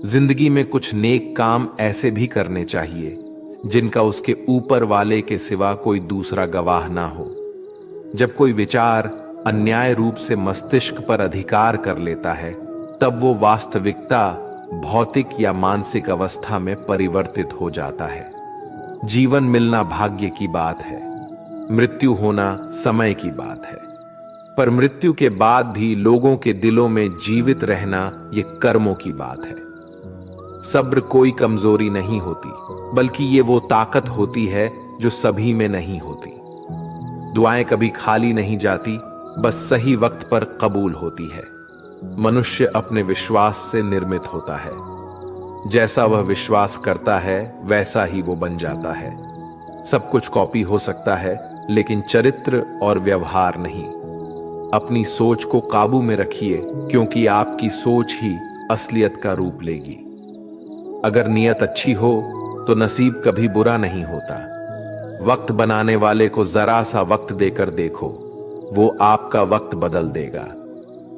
जिंदगी में कुछ नेक काम ऐसे भी करने चाहिए जिनका उसके ऊपर वाले के सिवा कोई दूसरा गवाह ना हो। जब कोई विचार अन्याय रूप से मस्तिष्क पर अधिकार कर लेता है, तब वो वास्तविकता भौतिक या मानसिक अवस्था में परिवर्तित हो जाता है। जीवन मिलना भाग्य की बात है, मृत्यु होना समय की बात है, पर मृत्यु के बाद भी लोगों के दिलों में जीवित रहना ये कर्मों की बात है। सब्र कोई कमजोरी नहीं होती, बल्कि ये वो ताकत होती है जो सभी में नहीं होती। दुआएं कभी खाली नहीं जाती, बस सही वक्त पर कबूल होती है। मनुष्य अपने विश्वास से निर्मित होता है। जैसा वह विश्वास करता है वैसा ही वो बन जाता है। सब कुछ कॉपी हो सकता है, लेकिन चरित्र और व्यवहार नहीं। अपनी सोच को काबू में रखिए, क्योंकि आपकी सोच ही असलियत का रूप लेगी। अगर नियत अच्छी हो तो नसीब कभी बुरा नहीं होता। वक्त बनाने वाले को जरा सा वक्त देकर देखो, वो आपका वक्त बदल देगा।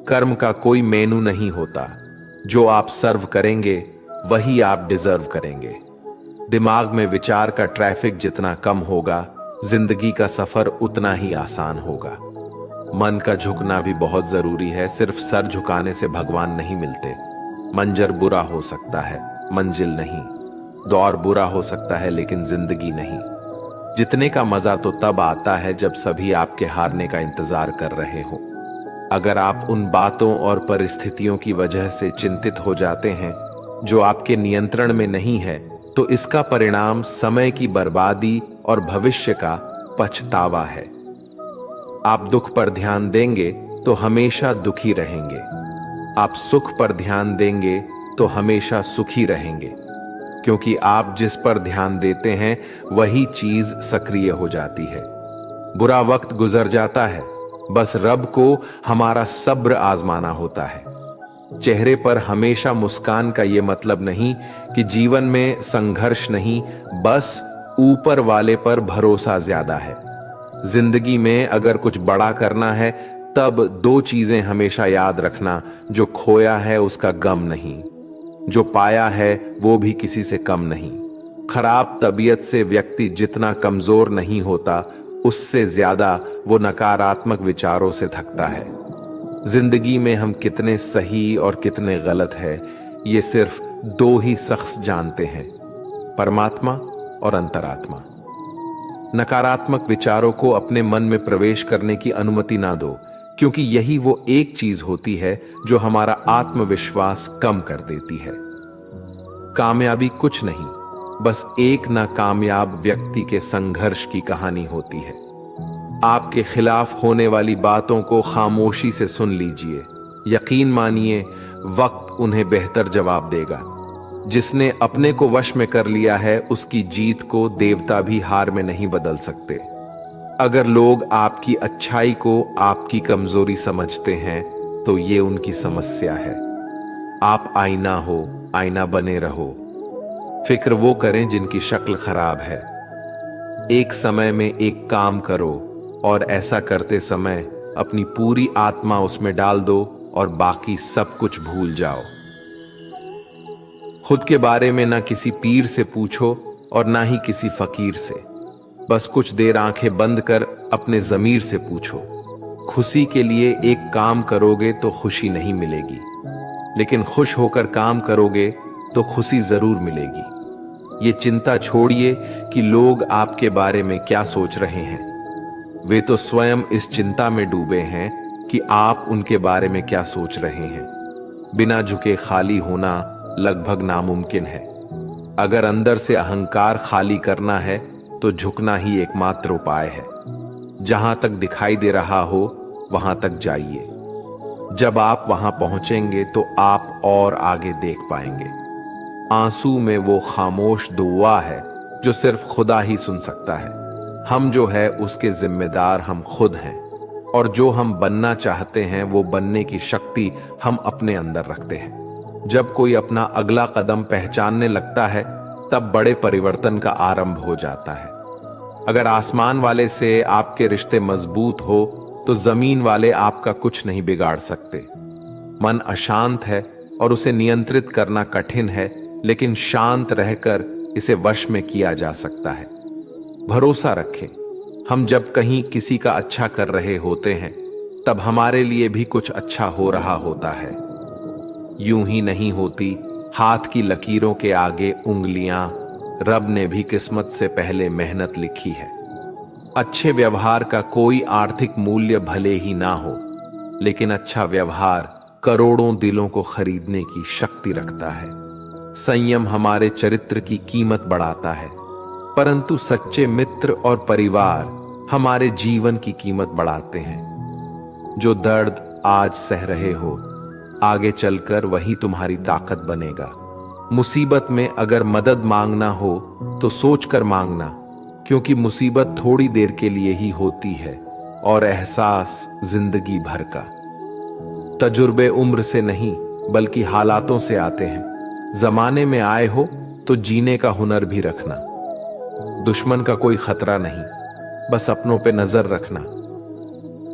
कर्म का कोई मेनू नहीं होता, जो आप सर्व करेंगे वही आप डिजर्व करेंगे। दिमाग में विचार का ट्रैफिक जितना कम होगा, जिंदगी का सफर उतना ही आसान होगा। मन का झुकना भी बहुत जरूरी है। सिर्फ सर झुकाने से भगवान नहीं मिलते। मंजर बुरा हो सकता है, मंजिल नहीं। दौर बुरा हो सकता है, लेकिन जिंदगी नहीं। जितने का मजा तो तब आता है जब सभी आपके हारने का इंतजार कर रहे हो। अगर आप उन बातों और परिस्थितियों की वजह से चिंतित हो जाते हैं जो आपके नियंत्रण में नहीं है, तो इसका परिणाम समय की बर्बादी और भविष्य का पछतावा है। आप दुख पर ध्यान देंगे तो हमेशा दुखी रहेंगे। आप सुख पर ध्यान देंगे तो हमेशा सुखी रहेंगे, क्योंकि आप जिस पर ध्यान देते हैं वही चीज सक्रिय हो जाती है। बुरा वक्त गुजर जाता है, बस रब को हमारा सब्र आजमाना होता है। चेहरे पर हमेशा मुस्कान का यह मतलब नहीं कि जीवन में संघर्ष नहीं, बस ऊपर वाले पर भरोसा ज्यादा है। जिंदगी में अगर कुछ बड़ा करना है, तब दो चीजें हमेशा याद रखना। जो खोया है उसका गम नहीं, जो पाया है वो भी किसी से कम नहीं। खराब तबीयत से व्यक्ति जितना कमजोर नहीं होता, उससे ज्यादा वो नकारात्मक विचारों से थकता है। जिंदगी में हम कितने सही और कितने गलत है, ये सिर्फ दो ही शख्स जानते हैं, परमात्मा और अंतरात्मा। नकारात्मक विचारों को अपने मन में प्रवेश करने की अनुमति ना दो, क्योंकि यही वो एक चीज होती है जो हमारा आत्मविश्वास कम कर देती है। कामयाबी कुछ नहीं, बस एक नाकामयाब व्यक्ति के संघर्ष की कहानी होती है। आपके खिलाफ होने वाली बातों को खामोशी से सुन लीजिए। यकीन मानिए, वक्त उन्हें बेहतर जवाब देगा। जिसने अपने को वश में कर लिया है, उसकी जीत को देवता भी हार में नहीं बदल सकते। अगर लोग आपकी अच्छाई को आपकी कमजोरी समझते हैं, तो ये उनकी समस्या है। आप आईना हो, आईना बने रहो। फिक्र वो करें जिनकी शक्ल खराब है। एक समय में एक काम करो, और ऐसा करते समय अपनी पूरी आत्मा उसमें डाल दो और बाकी सब कुछ भूल जाओ। खुद के बारे में ना किसी पीर से पूछो और ना ही किसी फकीर से। बस कुछ देर आंखें बंद कर अपने जमीर से पूछो। खुशी के लिए एक काम करोगे तो खुशी नहीं मिलेगी, लेकिन खुश होकर काम करोगे तो खुशी जरूर मिलेगी। ये चिंता छोड़िए कि लोग आपके बारे में क्या सोच रहे हैं। वे तो स्वयं इस चिंता में डूबे हैं कि आप उनके बारे में क्या सोच रहे हैं। बिना झुके खाली होना लगभग नामुमकिन है। अगर अंदर से अहंकार खाली करना है, तो झुकना ही एकमात्र उपाय है। जहां तक दिखाई दे रहा हो वहां तक जाइए। जब आप वहां पहुंचेंगे तो आप और आगे देख पाएंगे। आंसू में वो खामोश दुआ है जो सिर्फ खुदा ही सुन सकता है। हम जो है उसके जिम्मेदार हम खुद हैं, और जो हम बनना चाहते हैं वो बनने की शक्ति हम अपने अंदर रखते हैं। जब कोई अपना अगला कदम पहचानने लगता है, तब बड़े परिवर्तन का आरंभ हो जाता है। अगर आसमान वाले से आपके रिश्ते मजबूत हो, तो जमीन वाले आपका कुछ नहीं बिगाड़ सकते। मन अशांत है और उसे नियंत्रित करना कठिन है, लेकिन शांत रहकर इसे वश में किया जा सकता है। भरोसा रखें, हम जब कहीं किसी का अच्छा कर रहे होते हैं तब हमारे लिए भी कुछ अच्छा हो रहा होता है। यूं ही नहीं होती हाथ की लकीरों के आगे उंगलियां, रब ने भी किस्मत से पहले मेहनत लिखी है। अच्छे व्यवहार का कोई आर्थिक मूल्य भले ही ना हो, लेकिन अच्छा व्यवहार करोड़ों दिलों को खरीदने की शक्ति रखता है। संयम हमारे चरित्र की कीमत बढ़ाता है, परंतु सच्चे मित्र और परिवार हमारे जीवन की कीमत बढ़ाते हैं। जो दर्द आज सह रहे हो, आगे चलकर वही तुम्हारी ताकत बनेगा। मुसीबत में अगर मदद मांगना हो तो सोचकर मांगना, क्योंकि मुसीबत थोड़ी देर के लिए ही होती है और एहसास जिंदगी भर का। तजुर्बे उम्र से नहीं बल्कि हालातों से आते हैं। जमाने में आए हो तो जीने का हुनर भी रखना। दुश्मन का कोई खतरा नहीं, बस अपनों पे नजर रखना।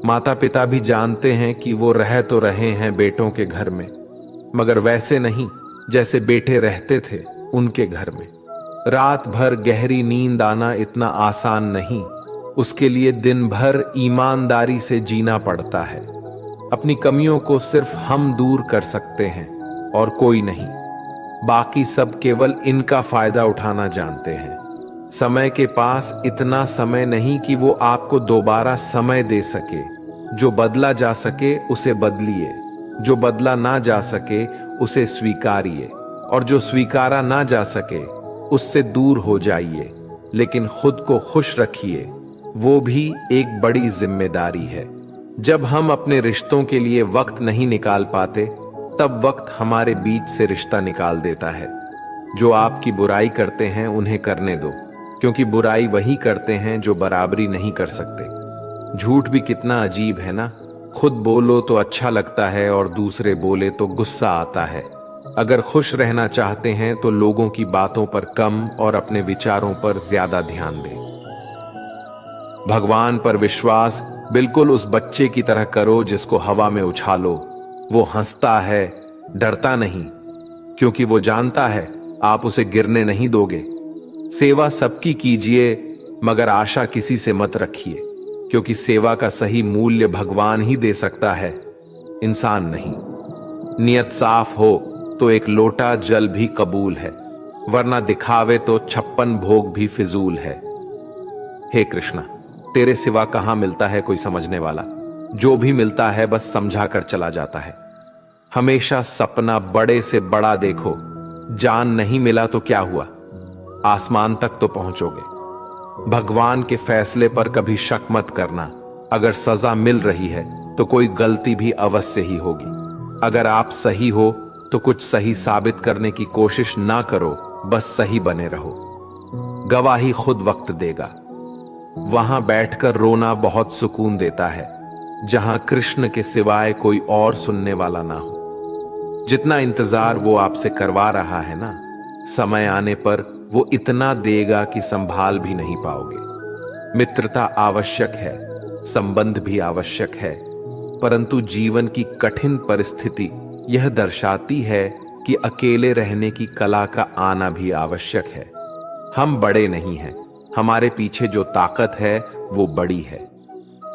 माता पिता भी जानते हैं कि वो रह तो रहे हैं बेटों के घर में, मगर वैसे नहीं जैसे बेटे रहते थे उनके घर में। रात भर गहरी नींद आना इतना आसान नहीं, उसके लिए दिन भर ईमानदारी से जीना पड़ता है। अपनी कमियों को सिर्फ हम दूर कर सकते हैं और कोई नहीं। बाकी सब केवल इनका फायदा उठाना जानते हैं। समय के पास इतना समय नहीं कि वो आपको दोबारा समय दे सके। जो बदला जा सके उसे बदलिए, जो बदला ना जा सके उसे स्वीकारिए, और जो स्वीकारा ना जा सके उससे दूर हो जाइए। लेकिन खुद को खुश रखिए, वो भी एक बड़ी जिम्मेदारी है। जब हम अपने रिश्तों के लिए वक्त नहीं निकाल पाते, तब वक्त हमारे बीच से रिश्ता निकाल देता है। जो आपकी बुराई करते हैं उन्हें करने दो, क्योंकि बुराई वही करते हैं जो बराबरी नहीं कर सकते। झूठ भी कितना अजीब है ना, खुद बोलो तो अच्छा लगता है और दूसरे बोले तो गुस्सा आता है। अगर खुश रहना चाहते हैं तो लोगों की बातों पर कम और अपने विचारों पर ज्यादा ध्यान दें। भगवान पर विश्वास बिल्कुल उस बच्चे की तरह करो जिसको हवा में उछालो। वो हंसता है, डरता नहीं, क्योंकि वो जानता है आप उसे गिरने नहीं दोगे। सेवा सबकी कीजिए, मगर आशा किसी से मत रखिए, क्योंकि सेवा का सही मूल्य भगवान ही दे सकता है, इंसान नहीं। नियत साफ हो तो एक लोटा जल भी कबूल है, वरना दिखावे तो 56 भोग भी फिजूल है। हे कृष्णा, तेरे सिवा कहां मिलता है कोई समझने वाला। जो भी मिलता है बस समझा कर चला जाता है। हमेशा सपना बड़े से बड़ा देखो। जान नहीं मिला तो क्या हुआ, आसमान तक तो पहुंचोगे। भगवान के फैसले पर कभी शक मत करना। अगर सजा मिल रही है तो कोई गलती भी अवश्य ही होगी। अगर आप सही हो तो कुछ सही साबित करने की कोशिश ना करो, बस सही बने रहो। गवाही खुद वक्त देगा। वहां बैठकर रोना बहुत सुकून देता है, जहां कृष्ण के सिवाय कोई और सुनने वाला ना हो। जितना इंतजार वो आपसे करवा रहा है ना, समय आने पर वो इतना देगा कि संभाल भी नहीं पाओगे। मित्रता आवश्यक है, संबंध भी आवश्यक है, परंतु जीवन की कठिन परिस्थिति यह दर्शाती है कि अकेले रहने की कला का आना भी आवश्यक है। हम बड़े नहीं हैं, हमारे पीछे जो ताकत है वो बड़ी है।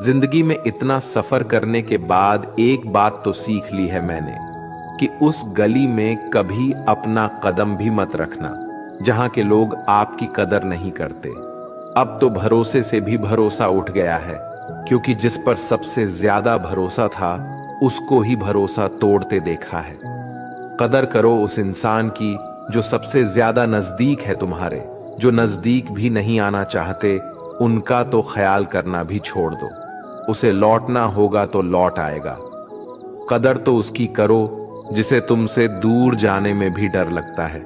जिंदगी में इतना सफर करने के बाद एक बात तो सीख ली है मैंने, कि उस गली में कभी अपना कदम भी मत रखना जहां के लोग आपकी कदर नहीं करते। अब तो भरोसे से भी भरोसा उठ गया है, क्योंकि जिस पर सबसे ज्यादा भरोसा था उसको ही भरोसा तोड़ते देखा है। कदर करो उस इंसान की जो सबसे ज्यादा नजदीक है तुम्हारे। जो नजदीक भी नहीं आना चाहते उनका तो ख्याल करना भी छोड़ दो। उसे लौटना होगा तो लौट आएगा। कदर तो उसकी करो जिसे तुमसे दूर जाने में भी डर लगता है।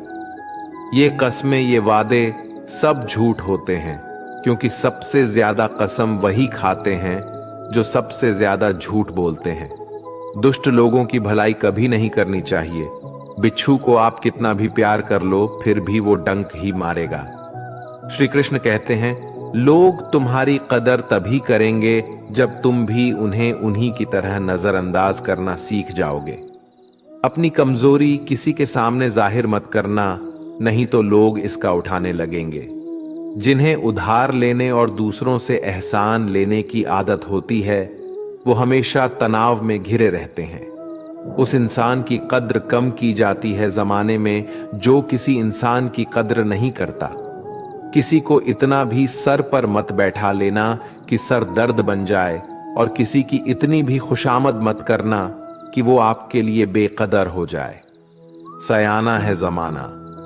ये कस्में, ये वादे सब झूठ होते हैं, क्योंकि सबसे ज्यादा कसम वही खाते हैं जो सबसे ज्यादा झूठ बोलते हैं। दुष्ट लोगों की भलाई कभी नहीं करनी चाहिए। बिच्छू को आप कितना भी प्यार कर लो फिर भी वो डंक ही मारेगा। श्री कृष्ण कहते हैं, लोग तुम्हारी कदर तभी करेंगे जब तुम भी उन्हें उन्हीं की तरह नजरअंदाज करना सीख जाओगे। अपनी कमजोरी किसी के सामने जाहिर मत करना, नहीं तो लोग इसका उठाने लगेंगे। जिन्हें उधार लेने और दूसरों से एहसान लेने की आदत होती है, वो हमेशा तनाव में घिरे रहते हैं। उस इंसान की कद्र कम की जाती है जमाने में जो किसी इंसान की कद्र नहीं करता। किसी को इतना भी सर पर मत बैठा लेना कि सर दर्द बन जाए, और किसी की इतनी भी खुशामद मत करना कि वो आपके लिए बेकदर हो जाए। सयाना है जमाना,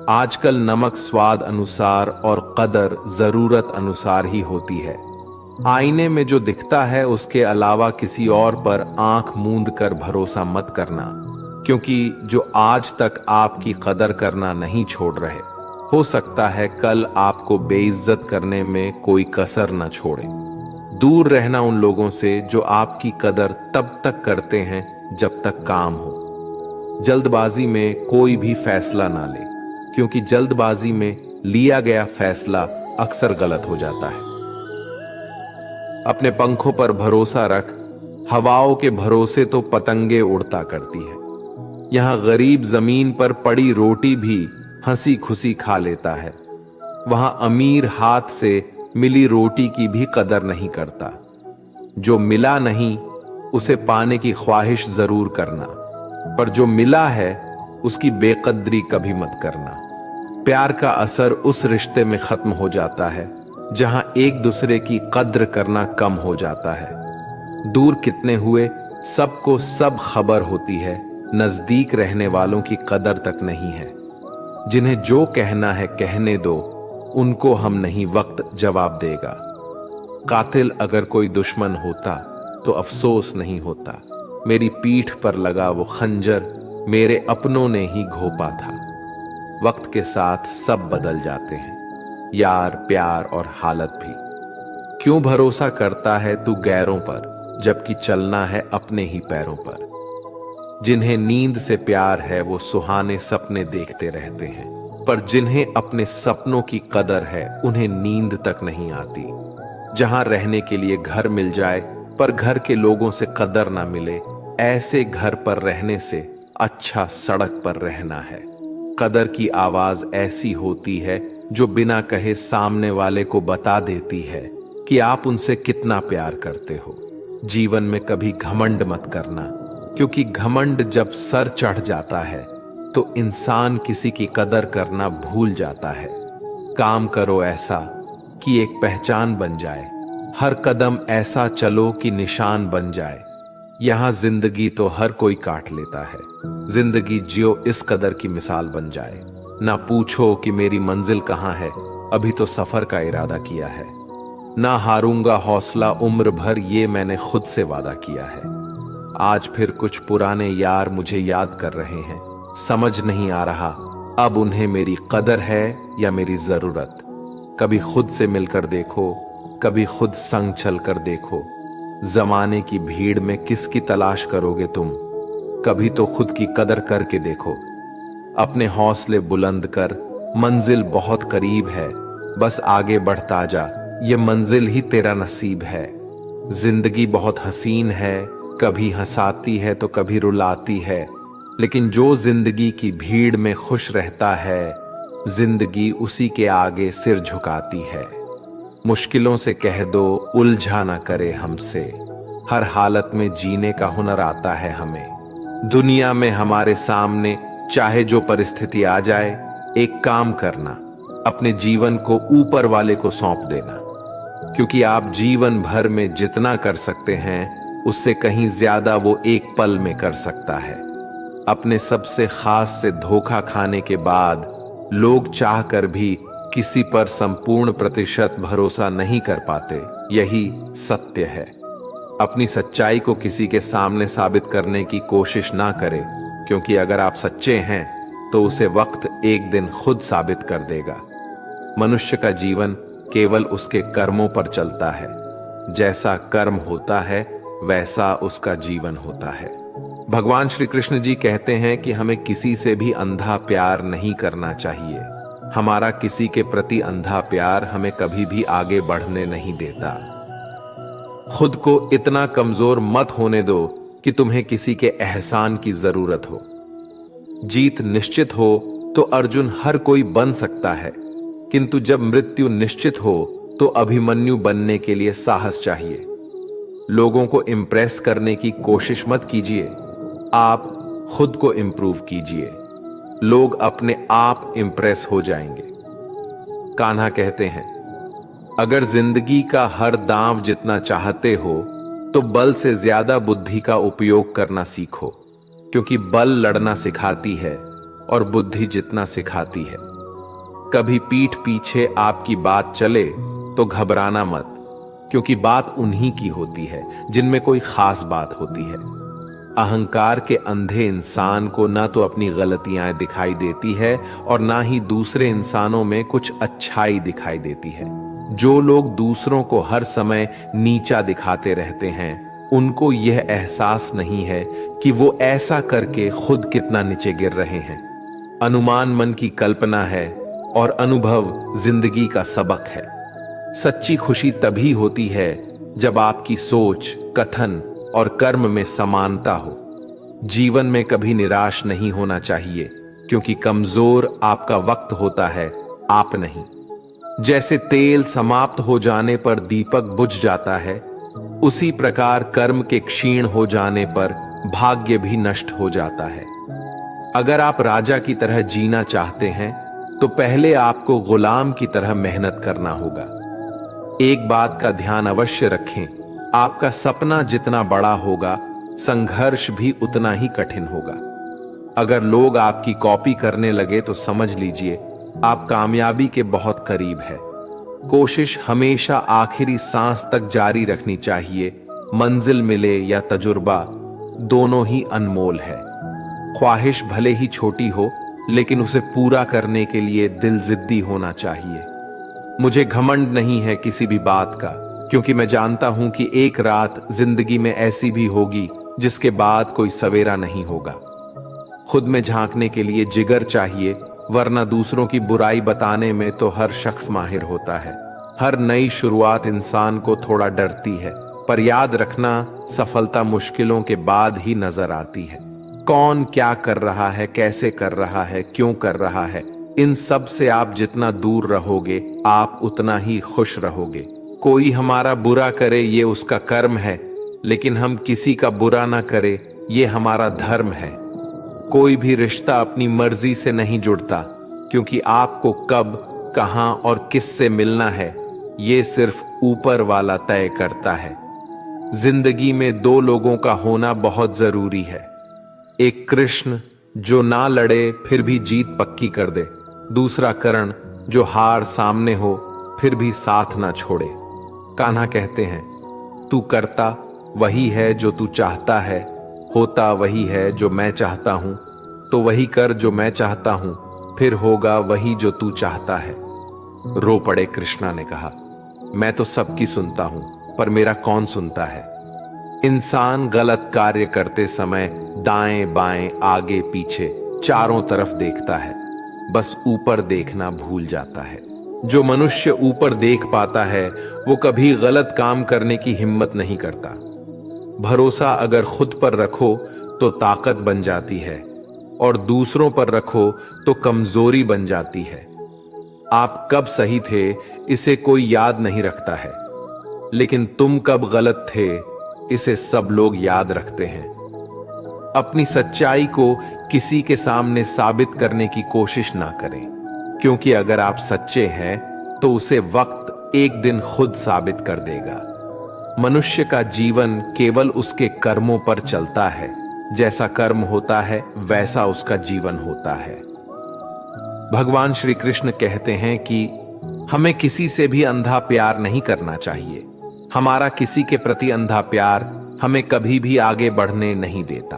आजकल नमक स्वाद अनुसार और कदर जरूरत अनुसार ही होती है। आईने में जो दिखता है उसके अलावा किसी और पर आंख मूंद कर भरोसा मत करना, क्योंकि जो आज तक आपकी कदर करना नहीं छोड़ रहे, हो सकता है कल आपको बेइज्जत करने में कोई कसर न छोड़े। दूर रहना उन लोगों से जो आपकी कदर तब तक करते हैं जब तक काम हो। जल्दबाजी में कोई भी फैसला ना ले, क्योंकि जल्दबाजी में लिया गया फैसला अक्सर गलत हो जाता है। अपने पंखों पर भरोसा रख, हवाओं के भरोसे तो पतंगे उड़ता करती है। यहां गरीब जमीन पर पड़ी रोटी भी हंसी खुशी खा लेता है, वहां अमीर हाथ से मिली रोटी की भी कदर नहीं करता। जो मिला नहीं उसे पाने की ख्वाहिश जरूर करना, पर जो मिला है उसकी बेकदरी कभी मत करना। प्यार का असर उस रिश्ते में खत्म हो जाता है जहां एक दूसरे की कद्र करना कम हो जाता है। दूर कितने हुए सबको सब खबर होती है, नजदीक रहने वालों की कदर तक नहीं है। जिन्हें जो कहना है कहने दो, उनको हम नहीं वक्त जवाब देगा। कातिल अगर कोई दुश्मन होता तो अफसोस नहीं होता, मेरी पीठ पर लगा वो खंजर मेरे अपनों ने ही घोंपा था। वक्त के साथ सब बदल जाते हैं, यार, प्यार और हालत भी। क्यों भरोसा करता है तू गैरों पर, जबकि चलना है अपने ही पैरों पर। जिन्हें नींद से प्यार है वो सुहाने सपने देखते रहते हैं, पर जिन्हें अपने सपनों की कदर है उन्हें नींद तक नहीं आती। जहां रहने के लिए घर मिल जाए पर घर के लोगों से कदर ना मिले, ऐसे घर पर रहने से अच्छा सड़क पर रहना है। कदर की आवाज ऐसी होती है जो बिना कहे सामने वाले को बता देती है कि आप उनसे कितना प्यार करते हो। जीवन में कभी घमंड मत करना, क्योंकि घमंड जब सर चढ़ जाता है तो इंसान किसी की कदर करना भूल जाता है। काम करो ऐसा कि एक पहचान बन जाए, हर कदम ऐसा चलो कि निशान बन जाए। यहां जिंदगी तो हर कोई काट लेता है, जिंदगी जियो इस कदर की मिसाल बन जाए। ना पूछो कि मेरी मंजिल कहां है, अभी तो सफर का इरादा किया है। ना हारूंगा हौसला उम्र भर, ये मैंने खुद से वादा किया है। आज फिर कुछ पुराने यार मुझे याद कर रहे हैं, समझ नहीं आ रहा अब उन्हें मेरी कदर है या मेरी जरूरत। कभी खुद से मिलकर देखो, कभी खुद संग चल कर देखो। जमाने की भीड़ में किसकी तलाश करोगे तुम, कभी तो खुद की कदर करके देखो। अपने हौसले बुलंद कर, मंजिल बहुत करीब है, बस आगे बढ़ता जा, ये मंजिल ही तेरा नसीब है। जिंदगी बहुत हसीन है, कभी हंसाती है तो कभी रुलाती है, लेकिन जो जिंदगी की भीड़ में खुश रहता है, जिंदगी उसी के आगे सिर झुकाती है। मुश्किलों से कह दो उलझा ना करे हमसे, हर हालत में जीने का हुनर आता है हमें। दुनिया में हमारे सामने चाहे जो परिस्थिति आ जाए, एक काम करना, अपने जीवन को ऊपर वाले को सौंप देना, क्योंकि आप जीवन भर में जितना कर सकते हैं उससे कहीं ज्यादा वो एक पल में कर सकता है। अपने सबसे खास से धोखा खाने के बाद लोग चाहकर भी किसी पर संपूर्ण प्रतिशत भरोसा नहीं कर पाते, यही सत्य है। अपनी सच्चाई को किसी के सामने साबित करने की कोशिश ना करें, क्योंकि अगर आप सच्चे हैं तो उसे वक्त एक दिन खुद साबित कर देगा। मनुष्य का जीवन केवल उसके कर्मों पर चलता है, जैसा कर्म होता है वैसा उसका जीवन होता है। भगवान श्री कृष्ण जी कहते हैं कि हमें किसी से भी अंधा प्यार नहीं करना चाहिए। हमारा किसी के प्रति अंधा प्यार हमें कभी भी आगे बढ़ने नहीं देता। खुद को इतना कमजोर मत होने दो कि तुम्हें किसी के एहसान की जरूरत हो। जीत निश्चित हो तो अर्जुन हर कोई बन सकता है, किंतु जब मृत्यु निश्चित हो तो अभिमन्यु बनने के लिए साहस चाहिए। लोगों को इंप्रेस करने की कोशिश मत कीजिए, आप खुद को इंप्रूव कीजिए। लोग अपने आप इंप्रेस हो जाएंगे। कान्हा कहते हैं, अगर जिंदगी का हर दांव जितना चाहते हो तो बल से ज्यादा बुद्धि का उपयोग करना सीखो, क्योंकि बल लड़ना सिखाती है और बुद्धि जितना सिखाती है। कभी पीठ पीछे आपकी बात चले तो घबराना मत, क्योंकि बात उन्हीं की होती है जिनमें कोई खास बात होती है। अहंकार के अंधे इंसान को ना तो अपनी गलतियां दिखाई देती है और ना ही दूसरे इंसानों में कुछ अच्छाई दिखाई देती है। जो लोग दूसरों को हर समय नीचा दिखाते रहते हैं, उनको यह एहसास नहीं है कि वो ऐसा करके खुद कितना नीचे गिर रहे हैं। अनुमान मन की कल्पना है और अनुभव जिंदगी का सबक है। सच्ची खुशी तभी होती है जब आपकी सोच, कथन और कर्म में समानता हो। जीवन में कभी निराश नहीं होना चाहिए, क्योंकि कमजोर आपका वक्त होता है, आप नहीं। जैसे तेल समाप्त हो जाने पर दीपक बुझ जाता है, उसी प्रकार कर्म के क्षीण हो जाने पर भाग्य भी नष्ट हो जाता है। अगर आप राजा की तरह जीना चाहते हैं तो पहले आपको गुलाम की तरह मेहनत करना होगा। एक बात का ध्यान अवश्य रखें, आपका सपना जितना बड़ा होगा, संघर्ष भी उतना ही कठिन होगा। अगर लोग आपकी कॉपी करने लगे तो समझ लीजिए आप कामयाबी के बहुत करीब है। कोशिश हमेशा आखिरी सांस तक जारी रखनी चाहिए। मंजिल मिले या तजुर्बा, दोनों ही अनमोल है। ख्वाहिश भले ही छोटी हो, लेकिन उसे पूरा करने के लिए दिल जिद्दी होना चाहिए। मुझे घमंड नहीं है किसी भी बात का, क्योंकि मैं जानता हूं कि एक रात जिंदगी में ऐसी भी होगी जिसके बाद कोई सवेरा नहीं होगा। खुद में झांकने के लिए जिगर चाहिए, वरना दूसरों की बुराई बताने में तो हर शख्स माहिर होता है। हर नई शुरुआत इंसान को थोड़ा डरती है, पर याद रखना, सफलता मुश्किलों के बाद ही नजर आती है। कौन क्या कर रहा है, कैसे कर रहा है, क्यों कर रहा है, इन सब से आप जितना दूर रहोगे, आप उतना ही खुश रहोगे। कोई हमारा बुरा करे ये उसका कर्म है, लेकिन हम किसी का बुरा ना करे ये हमारा धर्म है। कोई भी रिश्ता अपनी मर्जी से नहीं जुड़ता, क्योंकि आपको कब, कहां और किससे मिलना है ये सिर्फ ऊपर वाला तय करता है। जिंदगी में दो लोगों का होना बहुत जरूरी है। एक कृष्ण जो ना लड़े फिर भी जीत पक्की कर दे, दूसरा कर्ण जो हार सामने हो फिर भी साथ ना छोड़े। कान्हा कहते हैं, तू करता वही है जो तू चाहता है, होता वही है जो मैं चाहता हूं, तो वही कर जो मैं चाहता हूं, फिर होगा वही जो तू चाहता है। रो पड़े कृष्णा ने कहा, मैं तो सबकी सुनता हूं, पर मेरा कौन सुनता है। इंसान गलत कार्य करते समय दाएं बाएं आगे पीछे चारों तरफ देखता है, बस ऊपर देखना भूल जाता है। जो मनुष्य ऊपर देख पाता है वो कभी गलत काम करने की हिम्मत नहीं करता। भरोसा अगर खुद पर रखो तो ताकत बन जाती है, और दूसरों पर रखो तो कमजोरी बन जाती है। आप कब सही थे इसे कोई याद नहीं रखता है, लेकिन तुम कब गलत थे इसे सब लोग याद रखते हैं। अपनी सच्चाई को किसी के सामने साबित करने की कोशिश ना करें, क्योंकि अगर आप सच्चे हैं तो उसे वक्त एक दिन खुद साबित कर देगा। मनुष्य का जीवन केवल उसके कर्मों पर चलता है। जैसा कर्म होता है वैसा उसका जीवन होता है। भगवान श्री कृष्ण कहते हैं कि हमें किसी से भी अंधा प्यार नहीं करना चाहिए। हमारा किसी के प्रति अंधा प्यार हमें कभी भी आगे बढ़ने नहीं देता।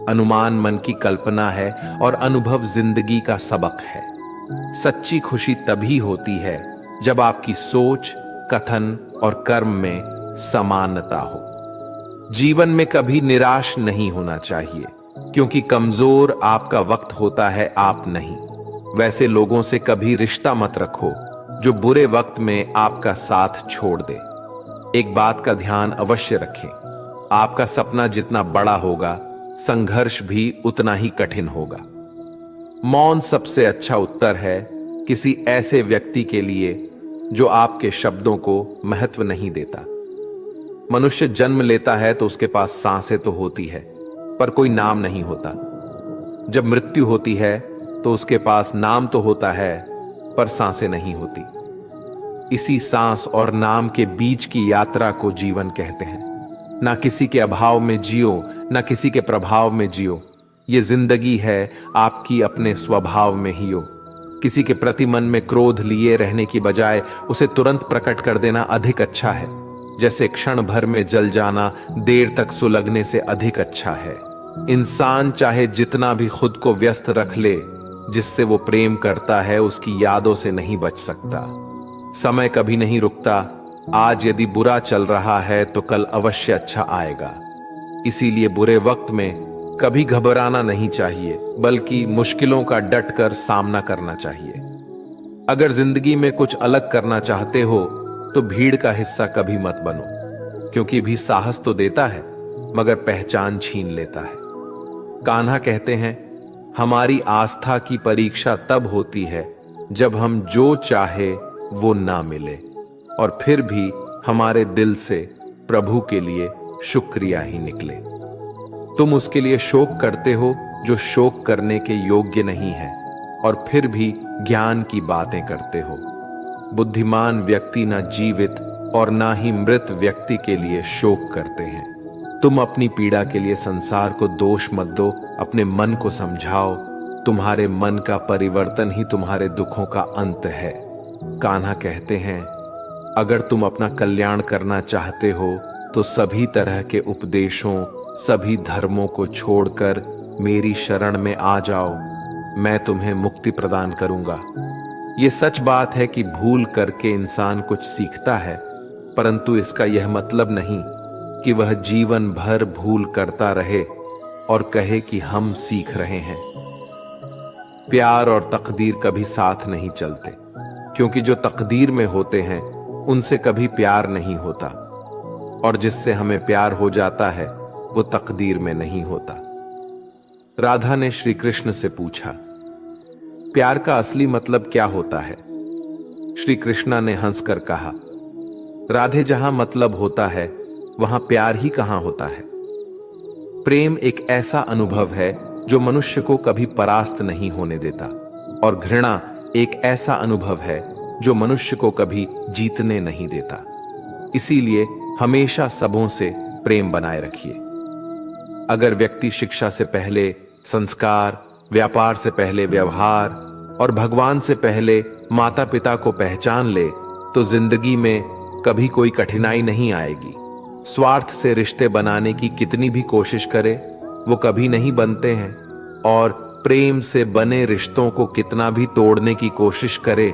अनुमान मन की कल्पना है और अनुभव जिंदगी का सबक है। सच्ची खुशी तभी होती है जब आपकी सोच, कथन और कर्म में समानता हो। जीवन में कभी निराश नहीं होना चाहिए, क्योंकि कमजोर आपका वक्त होता है, आप नहीं। वैसे लोगों से कभी रिश्ता मत रखो जो बुरे वक्त में आपका साथ छोड़ दे। एक बात का ध्यान अवश्य रखें, आपका सपना जितना बड़ा होगा, संघर्ष भी उतना ही कठिन होगा। मौन सबसे अच्छा उत्तर है किसी ऐसे व्यक्ति के लिए जो आपके शब्दों को महत्व नहीं देता। मनुष्य जन्म लेता है तो उसके पास सांसें तो होती है, पर कोई नाम नहीं होता। जब मृत्यु होती है तो उसके पास नाम तो होता है, पर सांसें नहीं होती। इसी सांस और नाम के बीच की यात्रा को जीवन कहते हैं। ना किसी के अभाव में जियो, ना किसी के प्रभाव में जियो। ये जिंदगी है आपकी अपने स्वभाव में ही हो। किसी के प्रति मन में क्रोध लिए रहने की बजाय उसे तुरंत प्रकट कर देना अधिक अच्छा है। जैसे क्षण भर में जल जाना देर तक सुलगने से अधिक अच्छा है। इंसान चाहे जितना भी खुद को व्यस्त रख ले, जिससे वो प्रेम करता है उसकी यादों से नहीं बच सकता। समय कभी नहीं रुकता। आज यदि बुरा चल रहा है तो कल अवश्य अच्छा आएगा। इसीलिए बुरे वक्त में कभी घबराना नहीं चाहिए, बल्कि मुश्किलों का डट कर सामना करना चाहिए। अगर जिंदगी में कुछ अलग करना चाहते हो तो भीड़ का हिस्सा कभी मत बनो, क्योंकि भी साहस तो देता है मगर पहचान छीन लेता है। कान्हा कहते हैं, हमारी आस्था की परीक्षा तब होती है जब हम जो चाहे वो ना मिले और फिर भी हमारे दिल से प्रभु के लिए शुक्रिया ही निकले। तुम उसके लिए शोक करते हो जो शोक करने के योग्य नहीं है और फिर भी ज्ञान की बातें करते हो। बुद्धिमान व्यक्ति ना जीवित और ना ही मृत व्यक्ति के लिए शोक करते हैं। तुम अपनी पीड़ा के लिए संसार को दोष मत दो, अपने मन को समझाओ। तुम्हारे मन का परिवर्तन ही तुम्हारे दुखों का अंत है। कान्हा कहते हैं, अगर तुम अपना कल्याण करना चाहते हो तो सभी तरह के उपदेशों, सभी धर्मों को छोड़कर मेरी शरण में आ जाओ। मैं तुम्हें मुक्ति प्रदान करूंगा। ये सच बात है कि भूल करके इंसान कुछ सीखता है, परंतु इसका यह मतलब नहीं कि वह जीवन भर भूल करता रहे और कहे कि हम सीख रहे हैं। प्यार और तकदीर कभी साथ नहीं चलते, क्योंकि जो तकदीर में होते हैं उनसे कभी प्यार नहीं होता, और जिससे हमें प्यार हो जाता है वो तकदीर में नहीं होता। राधा ने श्री कृष्ण से पूछा, प्यार का असली मतलब क्या होता है? श्री कृष्णा ने हंसकर कहा, राधे, जहां मतलब होता है वहां प्यार ही कहां होता है। प्रेम एक ऐसा अनुभव है जो मनुष्य को कभी परास्त नहीं होने देता, और घृणा एक ऐसा अनुभव है जो मनुष्य को कभी जीतने नहीं देता। इसीलिए हमेशा सबों से प्रेम बनाए रखिए। अगर व्यक्ति शिक्षा से पहले संस्कार, व्यापार से पहले व्यवहार और भगवान से पहले माता पिता को पहचान ले तो जिंदगी में कभी कोई कठिनाई नहीं आएगी। स्वार्थ से रिश्ते बनाने की कितनी भी कोशिश करे वो कभी नहीं बनते हैं, और प्रेम से बने रिश्तों को कितना भी तोड़ने की कोशिश करे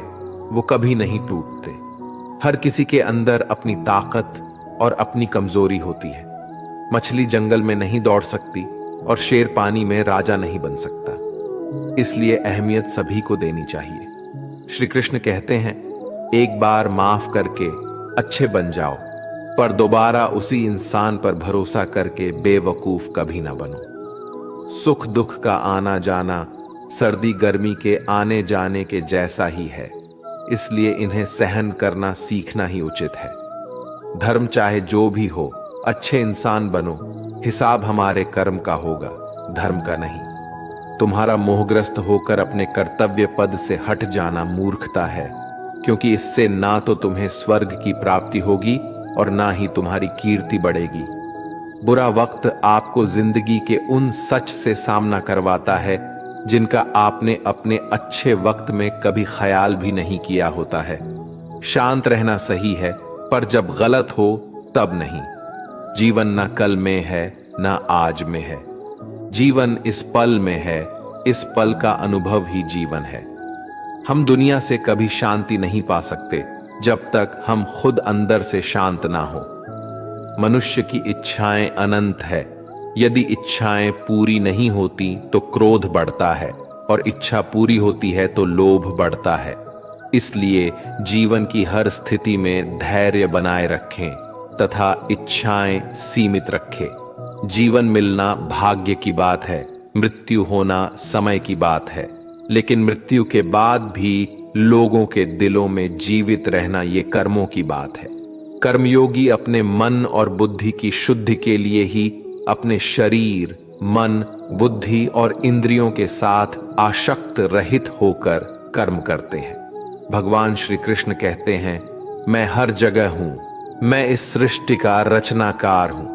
वो कभी नहीं टूटते। हर किसी के अंदर अपनी ताकत और अपनी कमजोरी होती है। मछली जंगल में नहीं दौड़ सकती और शेर पानी में राजा नहीं बन सकता। इसलिए अहमियत सभी को देनी चाहिए। श्री कृष्ण कहते हैं, एक बार माफ करके अच्छे बन जाओ, पर दोबारा उसी इंसान पर भरोसा करके बेवकूफ कभी ना बनो। सुख दुख का आना जाना सर्दी गर्मी के आने जाने के जैसा ही है, इसलिए इन्हें सहन करना सीखना ही उचित है। धर्म चाहे जो भी हो, अच्छे इंसान बनो। हिसाब हमारे कर्म का होगा, धर्म का नहीं। तुम्हारा मोहग्रस्त होकर अपने कर्तव्य पद से हट जाना मूर्खता है, क्योंकि इससे ना तो तुम्हें स्वर्ग की प्राप्ति होगी और ना ही तुम्हारी कीर्ति बढ़ेगी। बुरा वक्त आपको जिंदगी के उन सच से सामना करवाता है जिनका आपने अपने अच्छे वक्त में कभी ख्याल भी नहीं किया होता है। शांत रहना सही है, पर जब गलत हो तब नहीं। जीवन ना कल में है ना आज में है, जीवन इस पल में है। इस पल का अनुभव ही जीवन है। हम दुनिया से कभी शांति नहीं पा सकते जब तक हम खुद अंदर से शांत ना हो। मनुष्य की इच्छाएं अनंत है। यदि इच्छाएं पूरी नहीं होती तो क्रोध बढ़ता है, और इच्छा पूरी होती है तो लोभ बढ़ता है। इसलिए जीवन की हर स्थिति में धैर्य बनाए रखें तथा इच्छाएं सीमित रखें। जीवन मिलना भाग्य की बात है, मृत्यु होना समय की बात है, लेकिन मृत्यु के बाद भी लोगों के दिलों में जीवित रहना ये कर्मों की बात है। कर्मयोगी अपने मन और बुद्धि की शुद्धि के लिए ही अपने शरीर, मन, बुद्धि और इंद्रियों के साथ आसक्त रहित होकर कर्म करते हैं। भगवान श्री कृष्ण कहते हैं, मैं हर जगह हूं, मैं इस सृष्टि का रचनाकार हूं।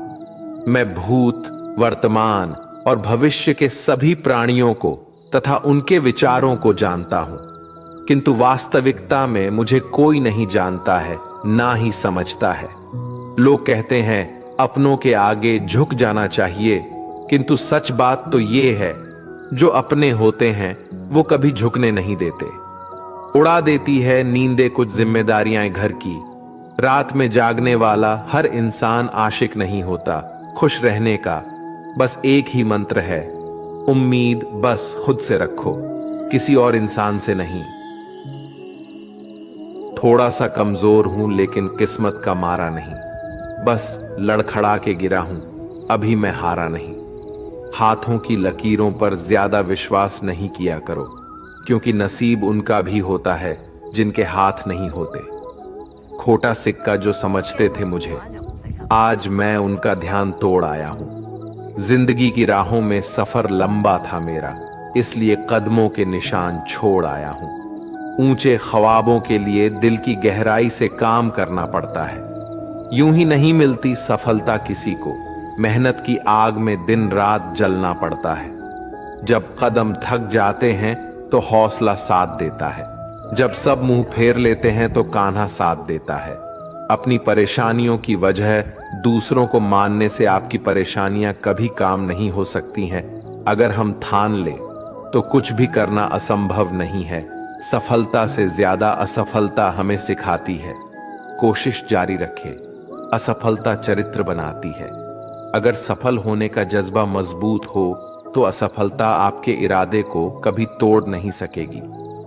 मैं भूत, वर्तमान और भविष्य के सभी प्राणियों को तथा उनके विचारों को जानता हूं, किंतु वास्तविकता में मुझे कोई नहीं जानता है, ना ही समझता है। लोग कहते हैं अपनों के आगे झुक जाना चाहिए, किंतु सच बात तो ये है, जो अपने होते हैं वो कभी झुकने नहीं देते। उड़ा देती है नींदे कुछ जिम्मेदारियां घर की। रात में जागने वाला हर इंसान आशिक नहीं होता। खुश रहने का बस एक ही मंत्र है, उम्मीद बस खुद से रखो, किसी और इंसान से नहीं। थोड़ा सा कमजोर हूं लेकिन किस्मत का मारा नहीं, बस लड़खड़ा के गिरा हूं, अभी मैं हारा नहीं। हाथों की लकीरों पर ज्यादा विश्वास नहीं किया करो, क्योंकि नसीब उनका भी होता है जिनके हाथ नहीं होते। खोटा सिक्का जो समझते थे मुझे, आज मैं उनका ध्यान तोड़ आया हूं। जिंदगी की राहों में सफर लंबा था मेरा, इसलिए कदमों के निशान छोड़ आया हूं। ऊंचे ख्वाबों के लिए दिल की गहराई से काम करना पड़ता है। यूं ही नहीं मिलती सफलता किसी को, मेहनत की आग में दिन रात जलना पड़ता है। जब कदम थक जाते हैं तो हौसला साथ देता है, जब सब मुंह फेर लेते हैं तो कान्हा साथ देता है। अपनी परेशानियों की वजह दूसरों को मानने से आपकी परेशानियां कभी काम नहीं हो सकती हैं। अगर हम ठान ले तो कुछ भी करना असंभव नहीं है। सफलता से ज्यादा असफलता हमें सिखाती है। कोशिश जारी रखें, असफलता चरित्र बनाती है। अगर सफल होने का जज्बा मजबूत हो तो असफलता आपके इरादे को कभी तोड़ नहीं सकेगी।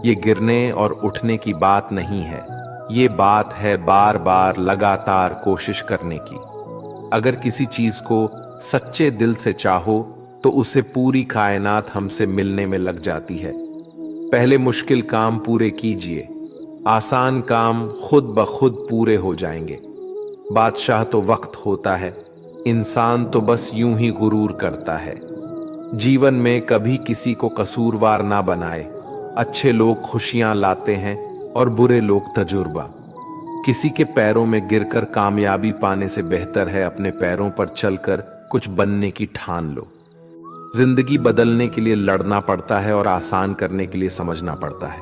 ये गिरने और उठने की बात नहीं है, ये बात है बार बार लगातार कोशिश करने की। अगर किसी चीज को सच्चे दिल से चाहो तो उसे पूरी कायनात हमसे मिलने में लग जाती है। पहले मुश्किल काम पूरे कीजिए, आसान काम खुद ब खुद पूरे हो जाएंगे। बादशाह तो वक्त होता है, इंसान तो बस यूं ही गुरूर करता है। जीवन में कभी किसी को कसूरवार ना बनाए। अच्छे लोग खुशियां लाते हैं और बुरे लोग तजुर्बा। किसी के पैरों में गिरकर कामयाबी पाने से बेहतर है अपने पैरों पर चलकर कुछ बनने की ठान लो। जिंदगी बदलने के लिए लड़ना पड़ता है और आसान करने के लिए समझना पड़ता है।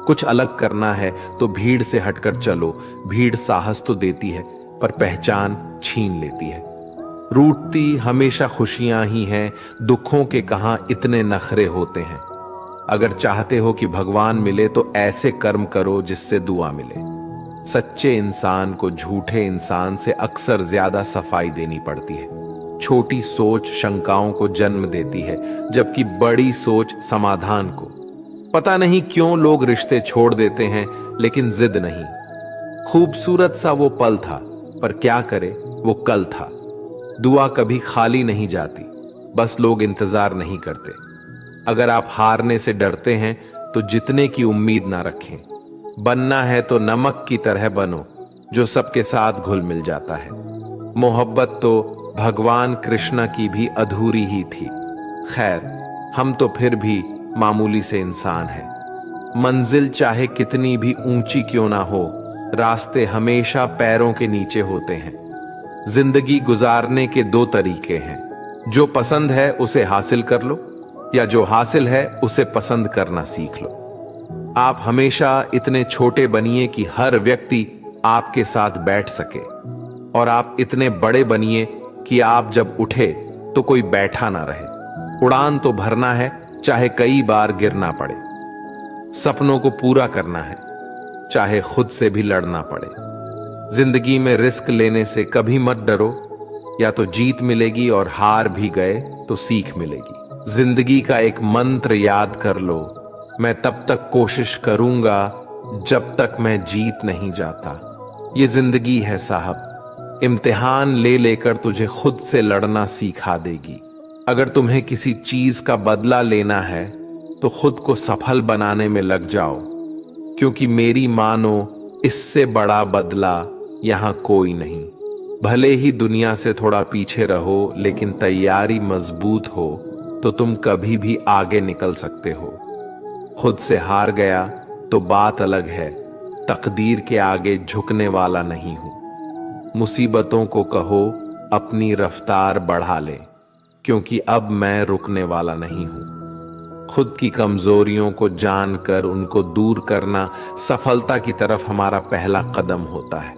कुछ अलग करना है तो भीड़ से हटकर चलो। भीड़ साहस तो देती है पर पहचान छीन लेती है। रूठती हमेशा खुशियां ही हैं, दुखों के कहां इतने नखरे होते हैं। अगर चाहते हो कि भगवान मिले तो ऐसे कर्म करो जिससे दुआ मिले। सच्चे इंसान को झूठे इंसान से अक्सर ज्यादा सफाई देनी पड़ती है। छोटी सोच शंकाओं को जन्म देती है, जबकि बड़ी सोच समाधान को। पता नहीं क्यों लोग रिश्ते छोड़ देते हैं, लेकिन जिद नहीं। खूबसूरत सा वो पल था, पर क्या करे वो कल था। दुआ कभी खाली नहीं जाती, बस लोग इंतजार नहीं करते। अगर आप हारने से डरते हैं तो जीतने की उम्मीद ना रखें। बनना है तो नमक की तरह बनो, जो सबके साथ घुल मिल जाता है। मोहब्बत तो भगवान कृष्ण की भी अधूरी ही थी। खैर, हम तो फिर भी मामूली से इंसान हैं। मंजिल चाहे कितनी भी ऊंची क्यों ना हो, रास्ते हमेशा पैरों के नीचे होते हैं। जिंदगी गुजारने के दो तरीके हैं, जो पसंद है उसे हासिल कर लो, या जो हासिल है उसे पसंद करना सीख लो। आप हमेशा इतने छोटे बनिए कि हर व्यक्ति आपके साथ बैठ सके, और आप इतने बड़े बनिए कि आप जब उठे तो कोई बैठा ना रहे। उड़ान तो भरना है, चाहे कई बार गिरना पड़े। सपनों को पूरा करना है, चाहे खुद से भी लड़ना पड़े। जिंदगी में रिस्क लेने से कभी मत डरो, या तो जीत मिलेगी और हार भी गए तो सीख मिलेगी। जिंदगी का एक मंत्र याद कर लो, मैं तब तक कोशिश करूंगा जब तक मैं जीत नहीं जाता। ये जिंदगी है साहब, इम्तिहान ले लेकर तुझे खुद से लड़ना सिखा देगी। अगर तुम्हें किसी चीज का बदला लेना है तो खुद को सफल बनाने में लग जाओ, क्योंकि मेरी मानो इससे बड़ा बदला यहां कोई नहीं। भले ही दुनिया से थोड़ा पीछे रहो, लेकिन तैयारी मजबूत हो तो तुम कभी भी आगे निकल सकते हो। खुद से हार गया तो बात अलग है, तकदीर के आगे झुकने वाला नहीं हूं। मुसीबतों को कहो अपनी रफ्तार बढ़ा ले, क्योंकि अब मैं रुकने वाला नहीं हूं। खुद की कमजोरियों को जानकर उनको दूर करना सफलता की तरफ हमारा पहला कदम होता है।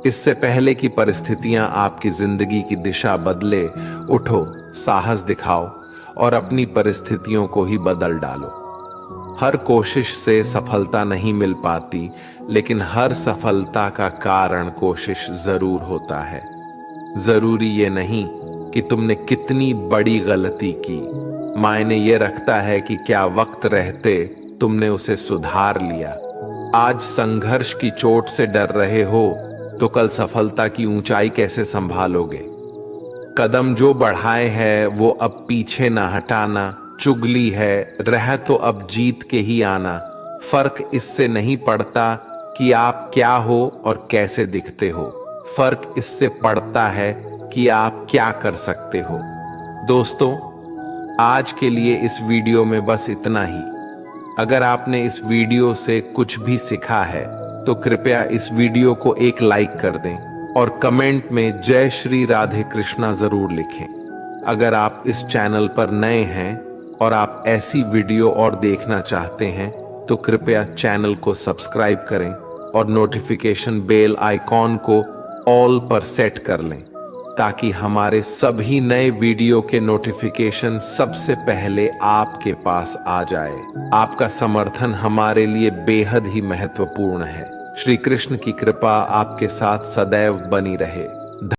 इससे पहले कि परिस्थितियां आपकी जिंदगी की दिशा बदले, उठो, साहस दिखाओ और अपनी परिस्थितियों को ही बदल डालो। हर कोशिश से सफलता नहीं मिल पाती, लेकिन हर सफलता का कारण कोशिश जरूर होता है। जरूरी ये नहीं कि तुमने कितनी बड़ी गलती की, मायने ये रखता है कि क्या वक्त रहते तुमने उसे सुधार लिया। आज संघर्ष की चोट से डर रहे हो तो कल सफलता की ऊंचाई कैसे संभालोगे। कदम जो बढ़ाए है वो अब पीछे ना हटाना। चुगली है, रह तो अब जीत के ही आना। फर्क इससे नहीं पड़ता कि आप क्या हो और कैसे दिखते हो, फर्क इससे पड़ता है कि आप क्या कर सकते हो। दोस्तों, आज के लिए इस वीडियो में बस इतना ही। अगर आपने इस वीडियो से कुछ भी सीखा है तो कृपया इस वीडियो को एक लाइक कर दें और कमेंट में जय श्री राधे कृष्णा जरूर लिखें। अगर आप इस चैनल पर नए हैं और आप ऐसी वीडियो और देखना चाहते हैं तो कृपया चैनल को सब्सक्राइब करें और नोटिफिकेशन बेल आइकॉन को ऑल पर सेट कर लें, ताकि हमारे सभी नए वीडियो के नोटिफिकेशन सबसे पहले आपके पास आ जाए। आपका समर्थन हमारे लिए बेहद ही महत्वपूर्ण है। श्री कृष्ण की कृपा आपके साथ सदैव बनी रहे।